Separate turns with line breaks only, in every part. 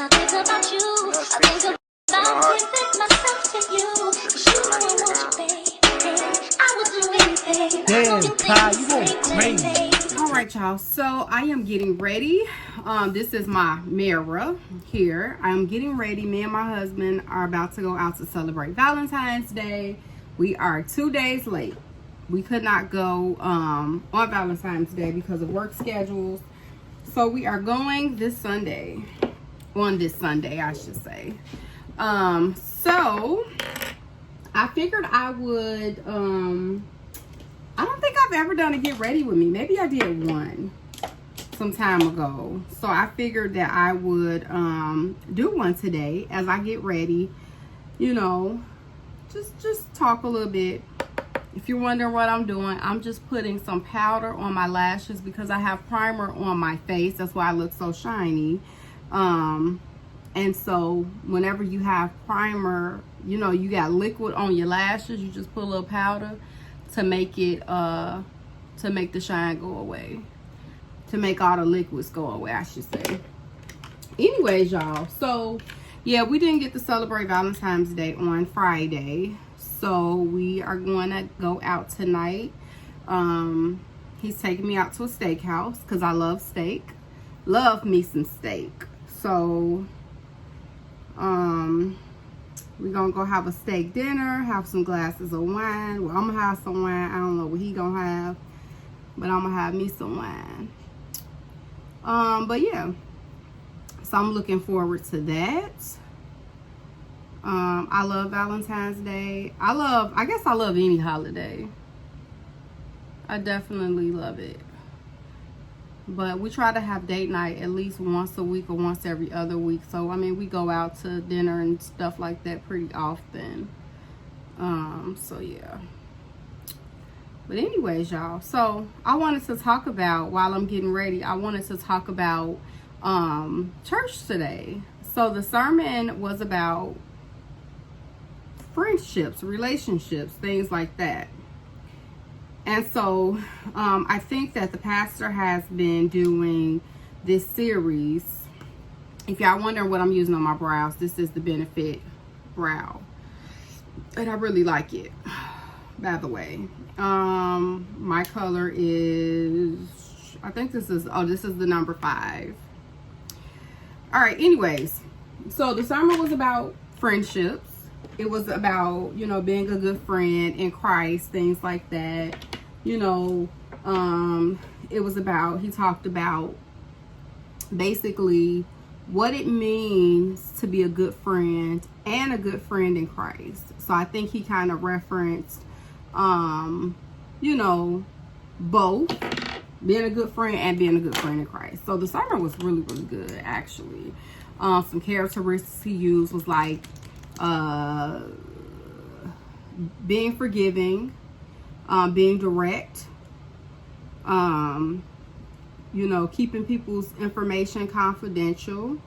I think about you, I think about giving myself to you. 'Cause you know I want you, baby. I would do anything.
Damn, Ty, you going crazy.
All right, y'all. So I am getting ready. This is my mirror here. I'm getting ready. Me and my husband are about to go out to celebrate Valentine's Day. We are 2 days late. We could not go on Valentine's Day because of work schedules. So we are going this Sunday. On this Sunday, I should say. So I figured I would, I don't think I've ever done a get ready with me. Maybe I did one some time ago. So I figured that I would do one today as I get ready. You know, just talk a little bit. If you're wondering what I'm doing, I'm just putting some powder on my lashes because I have primer on my face. That's why I look so shiny. And so whenever you have primer, you know, you got liquid on your lashes, you just put a little powder to make it, to make the shine go away. To make all the liquids go away, I should say. Anyways, y'all. So, yeah, we didn't get to celebrate Valentine's Day on Friday. So we are going to go out tonight. He's taking me out to a steakhouse because I love steak. Love me some steak. So we're gonna go have a steak dinner, have some glasses of wine. Well, I'm gonna have some wine. I don't know what he gonna have, but I'm gonna have me some wine. But yeah, so I'm looking forward to that. I love Valentine's Day. I guess I love any holiday. I definitely love it. But we try to have date night at least once a week or once every other week. So, I mean, we go out to dinner and stuff like that pretty often. So, yeah. But anyways, y'all. So, I wanted to talk about, while I'm getting ready, I wanted to talk about church today. So, the sermon was about friendships, relationships, things like that. And so I think that the pastor has been doing this series. If y'all wondering what I'm using on my brows, this is the Benefit Brow. And I really like it, by the way. My color is, I think this is the number 5. All right, anyways. So the sermon was about friendships. It was about, you know, being a good friend in Christ, things like that. You know, it was about, he talked about basically what it means to be a good friend and a good friend in Christ. So I think he kind of referenced, you know, both being a good friend and being a good friend in Christ. So the sermon was really, really good, actually. Some characteristics he used was like, being forgiving, being direct, you know, keeping people's information confidential.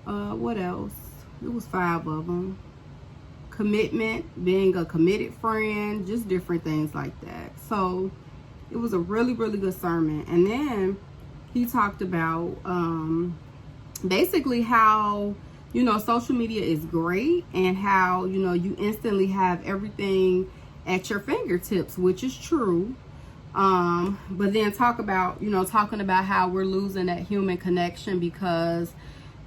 What else? It was 5 of them. Commitment, being a committed friend, just different things like that. So it was a really, really good sermon. And then he talked about basically how, you know, social media is great and how, you know, you instantly have everything at your fingertips, which is true. But then talking about how we're losing that human connection because,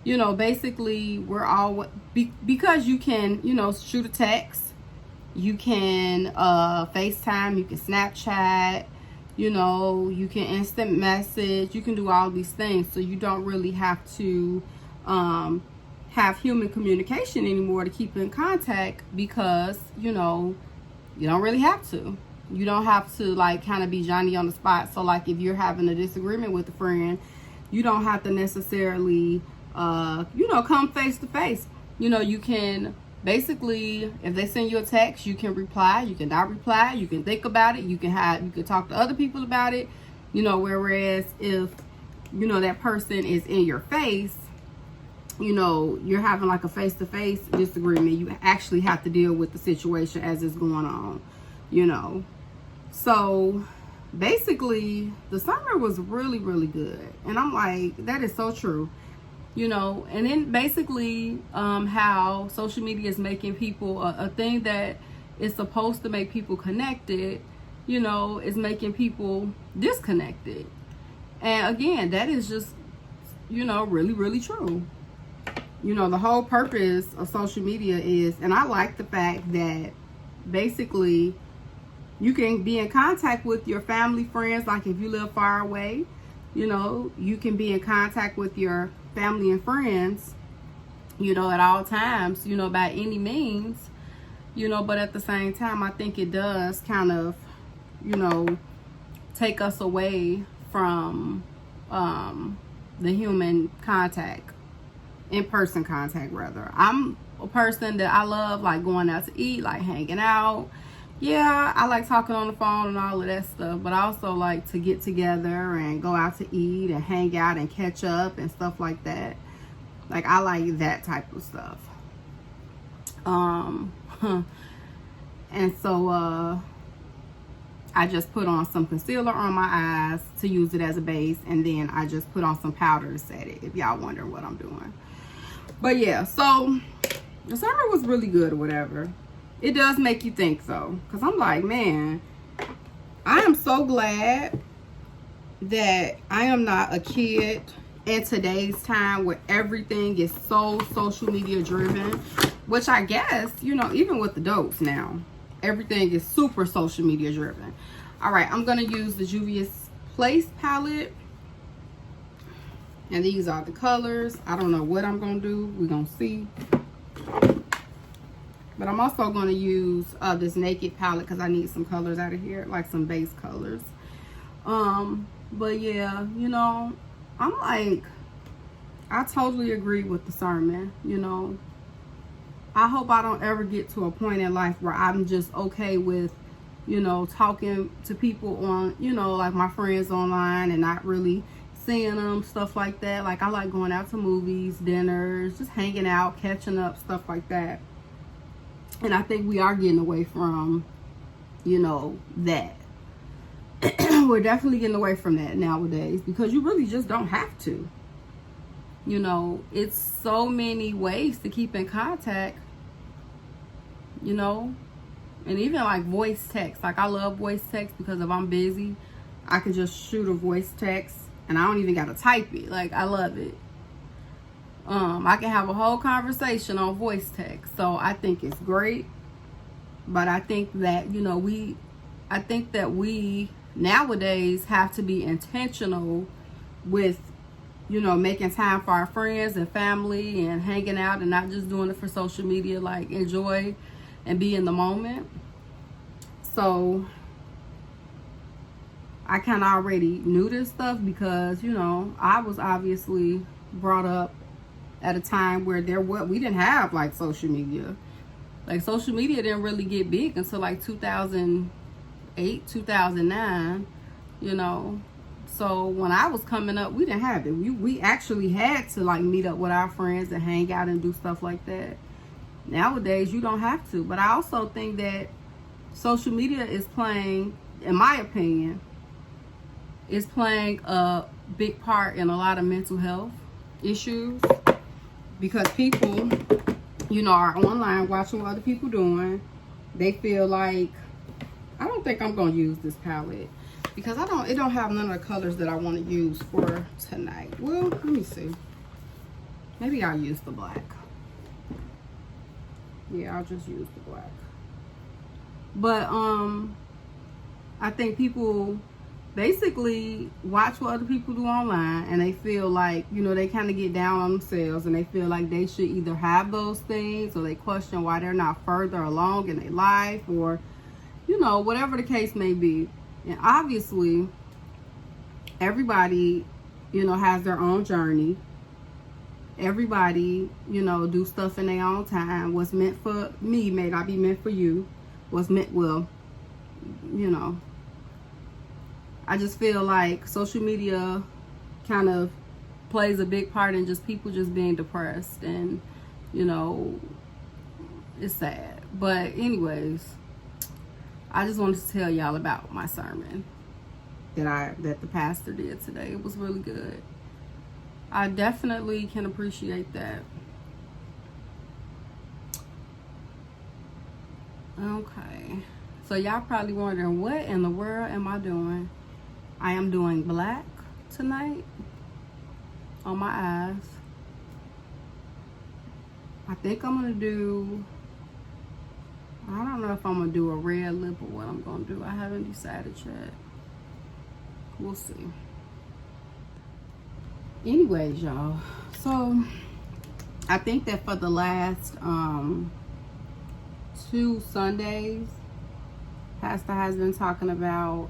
you know, basically we're all, because you can, you know, shoot a text, you can FaceTime, you can Snapchat, you know, you can instant message, you can do all these things. So you don't really have to have human communication anymore to keep in contact because, you know, you don't really have to. You don't have to like kind of be Johnny on the spot. So like if you're having a disagreement with a friend, you don't have to necessarily, you know, come face to face. You know, you can basically, if they send you a text, you can reply, you can not reply, you can think about it, you can talk to other people about it, you know, whereas if, you know, that person is in your face, you know, you're having like a face-to-face disagreement, you actually have to deal with the situation as it's going on, you know. So basically the summer was really, really good. And I'm like, that is so true. you know, and then basically how social media is making people a thing that is supposed to make people connected, you know, is making people disconnected. And again, that is just, you know, really, really true. You know, the whole purpose of social media is, and I like the fact that basically you can be in contact with your family, friends, like if you live far away, you know, you can be in contact with your family and friends, you know, at all times, you know, by any means, you know, but at the same time, I think it does kind of, you know, take us away from the human contact, in-person contact rather. I'm a person that I love like going out to eat, like hanging out. Yeah, I like talking on the phone and all of that stuff, but I also like to get together and go out to eat and hang out and catch up and stuff like that. Like, I like that type of stuff. And so I just put on some concealer on my eyes to use it as a base, and then I just put on some powder to set it, if y'all wondering what I'm doing. But yeah, so the sermon was really good or whatever. It does make you think though, because I'm like, man, I am so glad that I am not a kid in today's time where everything is so social media driven, which I guess, you know, even with adults now, everything is super social media driven. All right, I'm going to use the Juvia's Place palette. And these are the colors. I don't know what I'm going to do. We're going to see. But I'm also going to use this Naked palette because I need some colors out of here, like some base colors. But yeah, you know, I'm like, I totally agree with the sermon, you know. I hope I don't ever get to a point in life where I'm just okay with, you know, talking to people on, you know, like my friends online and not really seeing them, stuff like that. Like, I like going out to movies, dinners, just hanging out, catching up, stuff like that. And I think we are getting away from, you know, that. We're definitely getting away from that nowadays because you really just don't have to. You know, it's so many ways to keep in contact, you know, and even like voice text. Like, I love voice text because if I'm busy, I can just shoot a voice text and I don't even got to type it. Like, I love it. I can have a whole conversation on voice text. So I think it's great. But I think that, you know, we nowadays have to be intentional with, you know, making time for our friends and family and hanging out and not just doing it for social media. Like, enjoy and be in the moment. So I kind of already knew this stuff because, you know, I was obviously brought up at a time where we didn't have like social media. Like, social media didn't really get big until like 2008, 2009, you know. So when I was coming up, we didn't have it. We actually had to like meet up with our friends and hang out and do stuff like that. Nowadays, you don't have to. But I also think that social media is playing, in my opinion, is playing a big part in a lot of mental health issues. Because people, you know, are online watching what other people doing. They feel like, I don't think I'm going to use this palette. Because it don't have none of the colors that I want to use for tonight. Well, let me see. Maybe I'll use the black. Yeah, I'll just use the black. But I think people basically watch what other people do online and they feel like, you know, they kind of get down on themselves and they feel like they should either have those things or they question why they're not further along in their life or, you know, whatever the case may be. And obviously, everybody, you know, has their own journey. Everybody, you know, do stuff in their own time. What's meant for me may not be meant for you. What's meant, well, you know, I just feel like social media kind of plays a big part in just people just being depressed and, you know, it's sad. But anyways, I just wanted to tell y'all about my sermon that the pastor did today. It was really good. I definitely can appreciate that. Okay, so y'all probably wondering, what in the world am I doing? I am doing black tonight on my eyes. I think I'm gonna do, I don't know if I'm gonna do a red lip or what I'm gonna do. I haven't decided yet. We'll see. Anyways, y'all, so I think that for the last 2 Sundays, Pastor has been talking about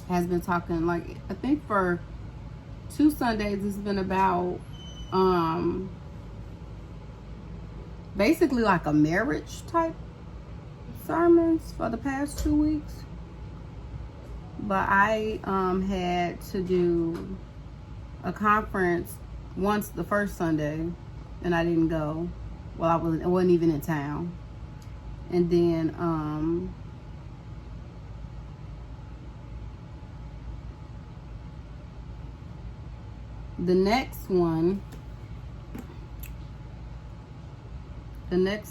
like, I think for 2 Sundays it's been about basically like a marriage type sermons for the past 2 weeks. But I had to do a conference once the first Sunday and I didn't go. Well, I wasn't even in town. And then the next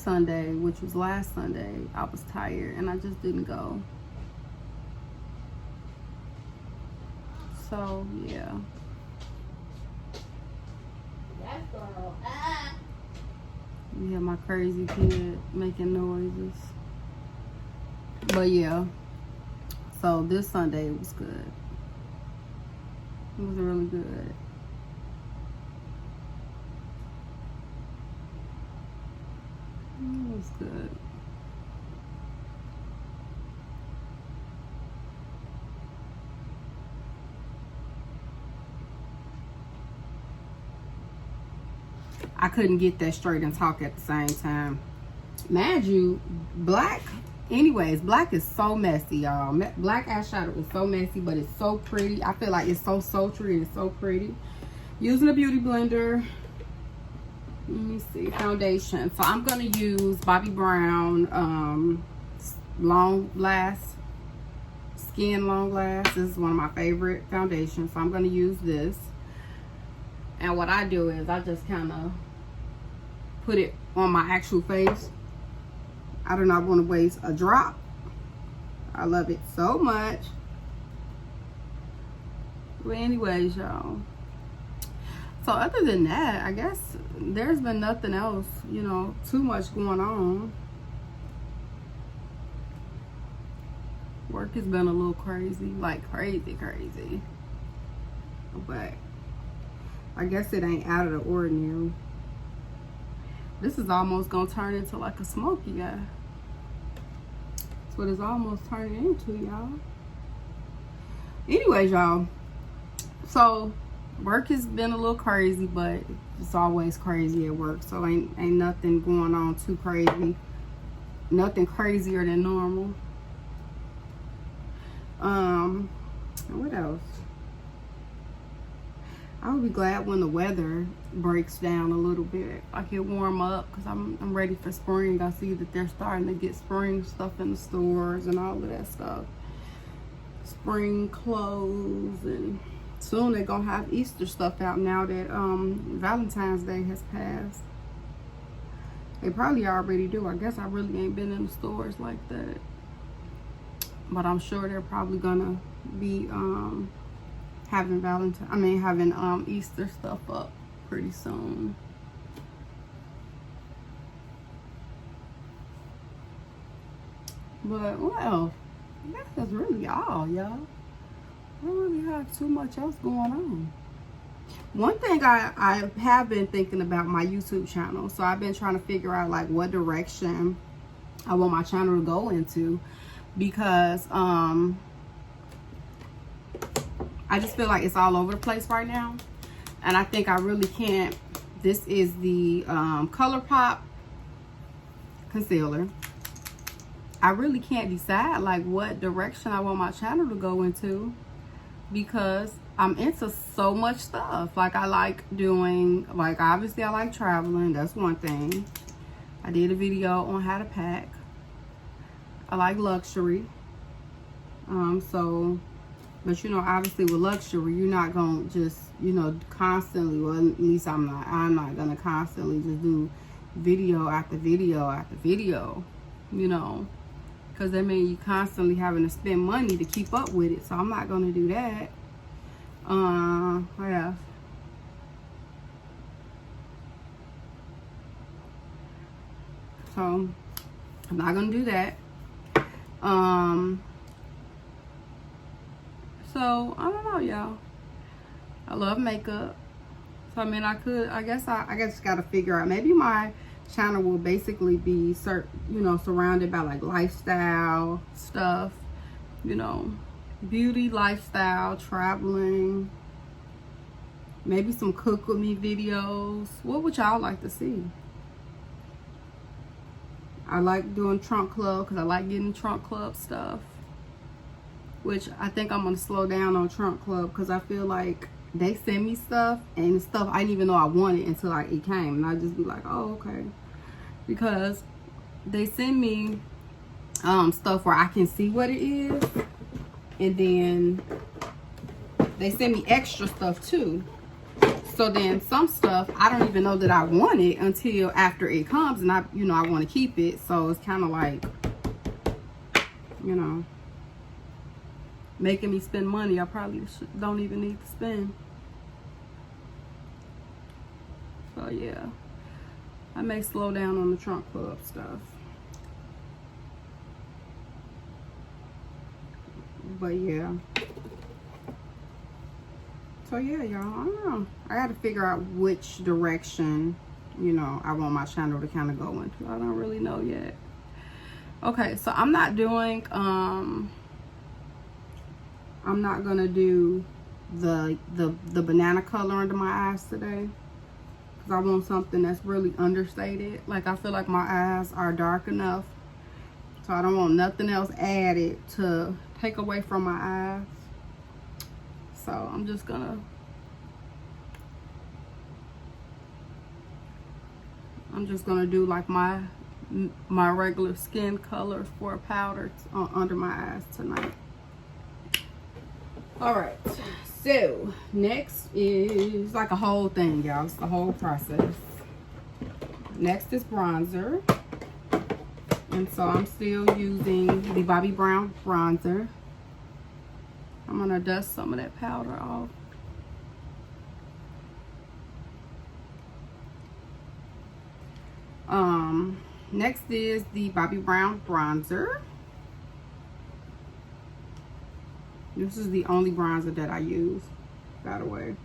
Sunday, which was last Sunday, I was tired and I just didn't go. So yeah. You hear my crazy kid making noises. But yeah, so this Sunday was good. It was really good. It was good. I couldn't get that straight and talk at the same time. Mind you, black is so messy, y'all. Black eyeshadow is so messy, but it's so pretty. I feel like it's so sultry and it's so pretty. Using a beauty blender. Let me see, foundation. So I'm gonna use Bobbi Brown Long Last Skin Long Last. This is one of my favorite foundations, so I'm gonna use this. And what I do is I just kind of put it on my actual face. I do not want to waste a drop. I love it so much. But anyways, y'all. So other than that, I guess there's been nothing else, you know, too much going on. Work has been a little crazy, like crazy. But I guess it ain't out of the ordinary. This is almost gonna turn into like a smoky eye. That's what it's almost turning into, y'all. Anyways, y'all. So work has been a little crazy, but it's always crazy at work. So ain't nothing going on too crazy. Nothing crazier than normal. What else? I would be glad when the weather breaks down a little bit, like it warm up, because I'm ready for spring. I see that they're starting to get spring stuff in the stores and all of that stuff. Spring clothes, and soon they're gonna have Easter stuff out now that Valentine's Day has passed. They probably already do. I guess I really ain't been in the stores like that, but I'm sure they're probably gonna be having Easter stuff up pretty soon. But what else? That's really all, y'all. I don't really have too much else going on. One thing I have been thinking about my YouTube channel. So I've been trying to figure out like what direction I want my channel to go into, because I just feel like it's all over the place right now, and I think I really can't. This is the ColourPop concealer. I really can't decide like what direction I want my channel to go into, because I'm into so much stuff. Like I like doing, like obviously I like traveling. That's one thing. I did a video on how to pack. I like luxury. So But you know, obviously with luxury, you're not gonna just, you know, constantly, well, at least I'm not gonna constantly just do video after video after video, you know, because that means you constantly having to spend money to keep up with it. So I'm not gonna do that. Yeah. So I'm not gonna do that. So I don't know, y'all. I love makeup. So I mean, I guess gotta figure out, maybe my channel will basically be surrounded by like lifestyle stuff, you know, beauty, lifestyle, traveling, maybe some cook with me videos. What would y'all like to see? I like doing trunk club because I like getting trunk club stuff, which I think I'm gonna slow down on trunk club because I feel like they send me stuff and stuff I didn't even know I wanted until it came, and I just be like, oh, okay, because they send me stuff where I can see what it is, and then they send me extra stuff too. So then some stuff I don't even know that I want it until after it comes, and I want to keep it. So it's kind of like, you know, making me spend money I probably don't even need to spend. So yeah, I may slow down on the trunk club stuff. But yeah. So yeah, y'all, I don't know. I got to figure out which direction, you know, I want my channel to kind of go into. I don't really know yet. Okay, so I'm not doing, I'm not going to do the banana color under my eyes today. Because I want something that's really understated. Like, I feel like my eyes are dark enough. So I don't want nothing else added to take away from my eyes. So I'm just gonna do like my regular skin color for a powder under my eyes tonight. All right, so next is like a whole thing, y'all. It's the whole process. Next is bronzer, and so I'm still using the Bobbi Brown bronzer. I'm gonna dust some of that powder off. Next is the Bobbi Brown bronzer. This is the only bronzer that I use, by the way.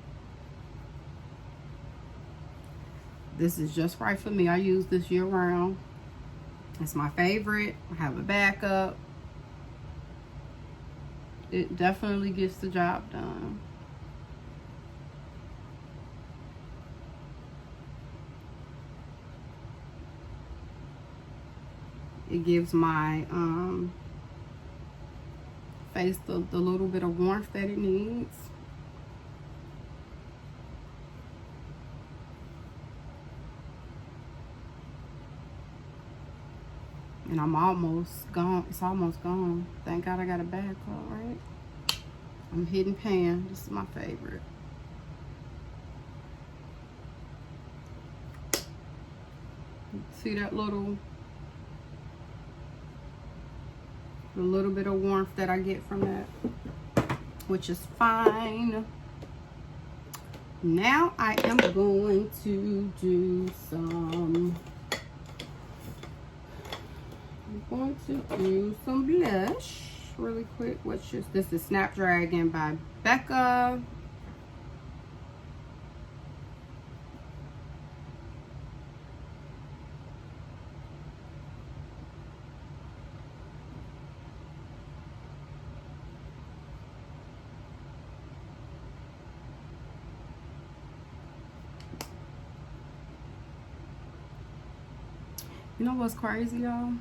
This is just right for me. I use this year round. It's my favorite. I have a backup. It definitely gets the job done. It gives my face the little bit of warmth that it needs. And I'm almost gone. It's almost gone. Thank God I got a backup, right? I'm Hidden Pan. This is my favorite. See that the little bit of warmth that I get from that, which is fine. Now I am going to do some blush really quick, which is, this is Snapdragon by Becca. You know what's crazy, y'all?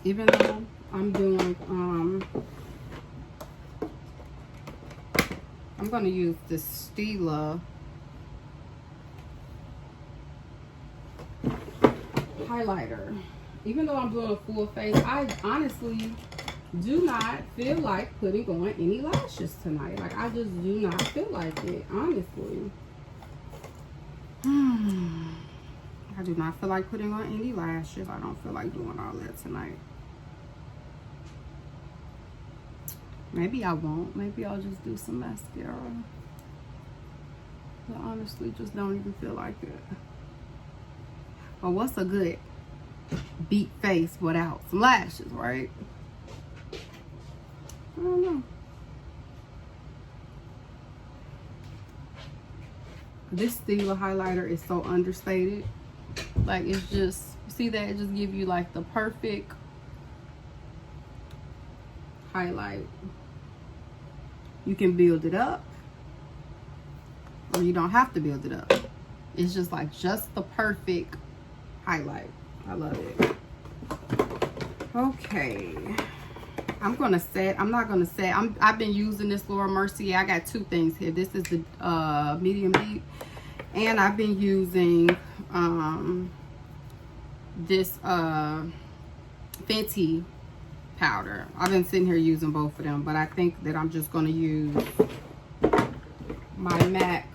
Even though I'm doing, I'm gonna use the Stila highlighter. Even though I'm doing a full face, I honestly do not feel like putting on any lashes tonight. Like, I just do not feel like it, honestly. I do not feel like putting on any lashes. I don't feel like doing all that tonight. Maybe I won't. Maybe I'll just do some mascara. But honestly, just don't even feel like it. But what's a good beat face without some lashes, right? I don't know. This Stila highlighter is so understated. Like, it's just, see that? It just gives you like the perfect highlight. You can build it up, or you don't have to build it up. It's just like just the perfect highlight. I love it. Okay, I'm gonna set. I'm not gonna set. I've been using this Laura Mercier. I got two things here. This is the medium deep, and I've been using this Fenty powder. I've been sitting here using both of them, but I think that I'm just gonna use my MAC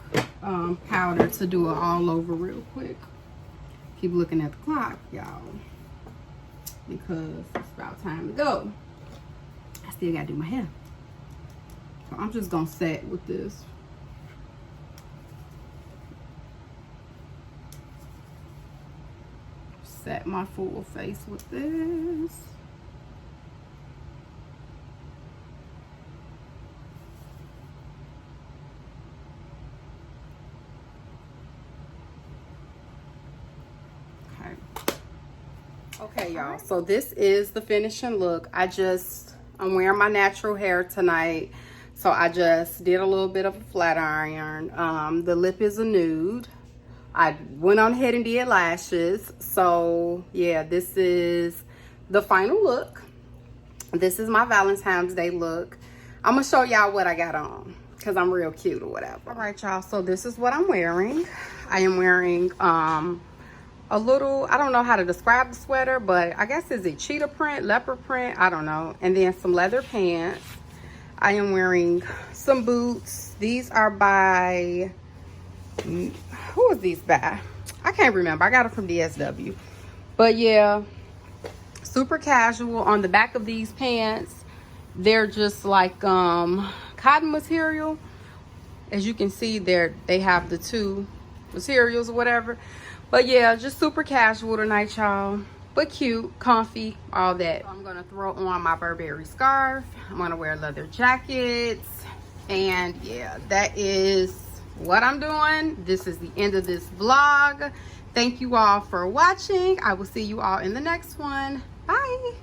powder to do it all over real quick. Keep looking at the clock, y'all, because it's about time to go. I still gotta do my hair, so I'm just gonna set with this. Set my full face with this. Okay, y'all, so this is the finishing look. I'm wearing my natural hair tonight, so I just did a little bit of a flat iron. The lip is a nude. I went on ahead and did lashes. So yeah, this is the final look. This is my Valentine's Day look. I'm gonna show y'all what I got on because I'm real cute or whatever. All right, y'all, so this is what I'm wearing. I am wearing a little, I don't know how to describe the sweater, but I guess is it cheetah print, leopard print, I don't know. And then some leather pants. I am wearing some boots. These are by, who is these by? I can't remember. I got it from DSW. But yeah, super casual. On the back of these pants, they're just like cotton material. As you can see, they have the two materials or whatever. But yeah, just super casual tonight, y'all. But cute, comfy, all that. I'm gonna throw on my Burberry scarf. I'm gonna wear leather jackets. And yeah, that is what I'm doing. This is the end of this vlog. Thank you all for watching. I will see you all in the next one. Bye.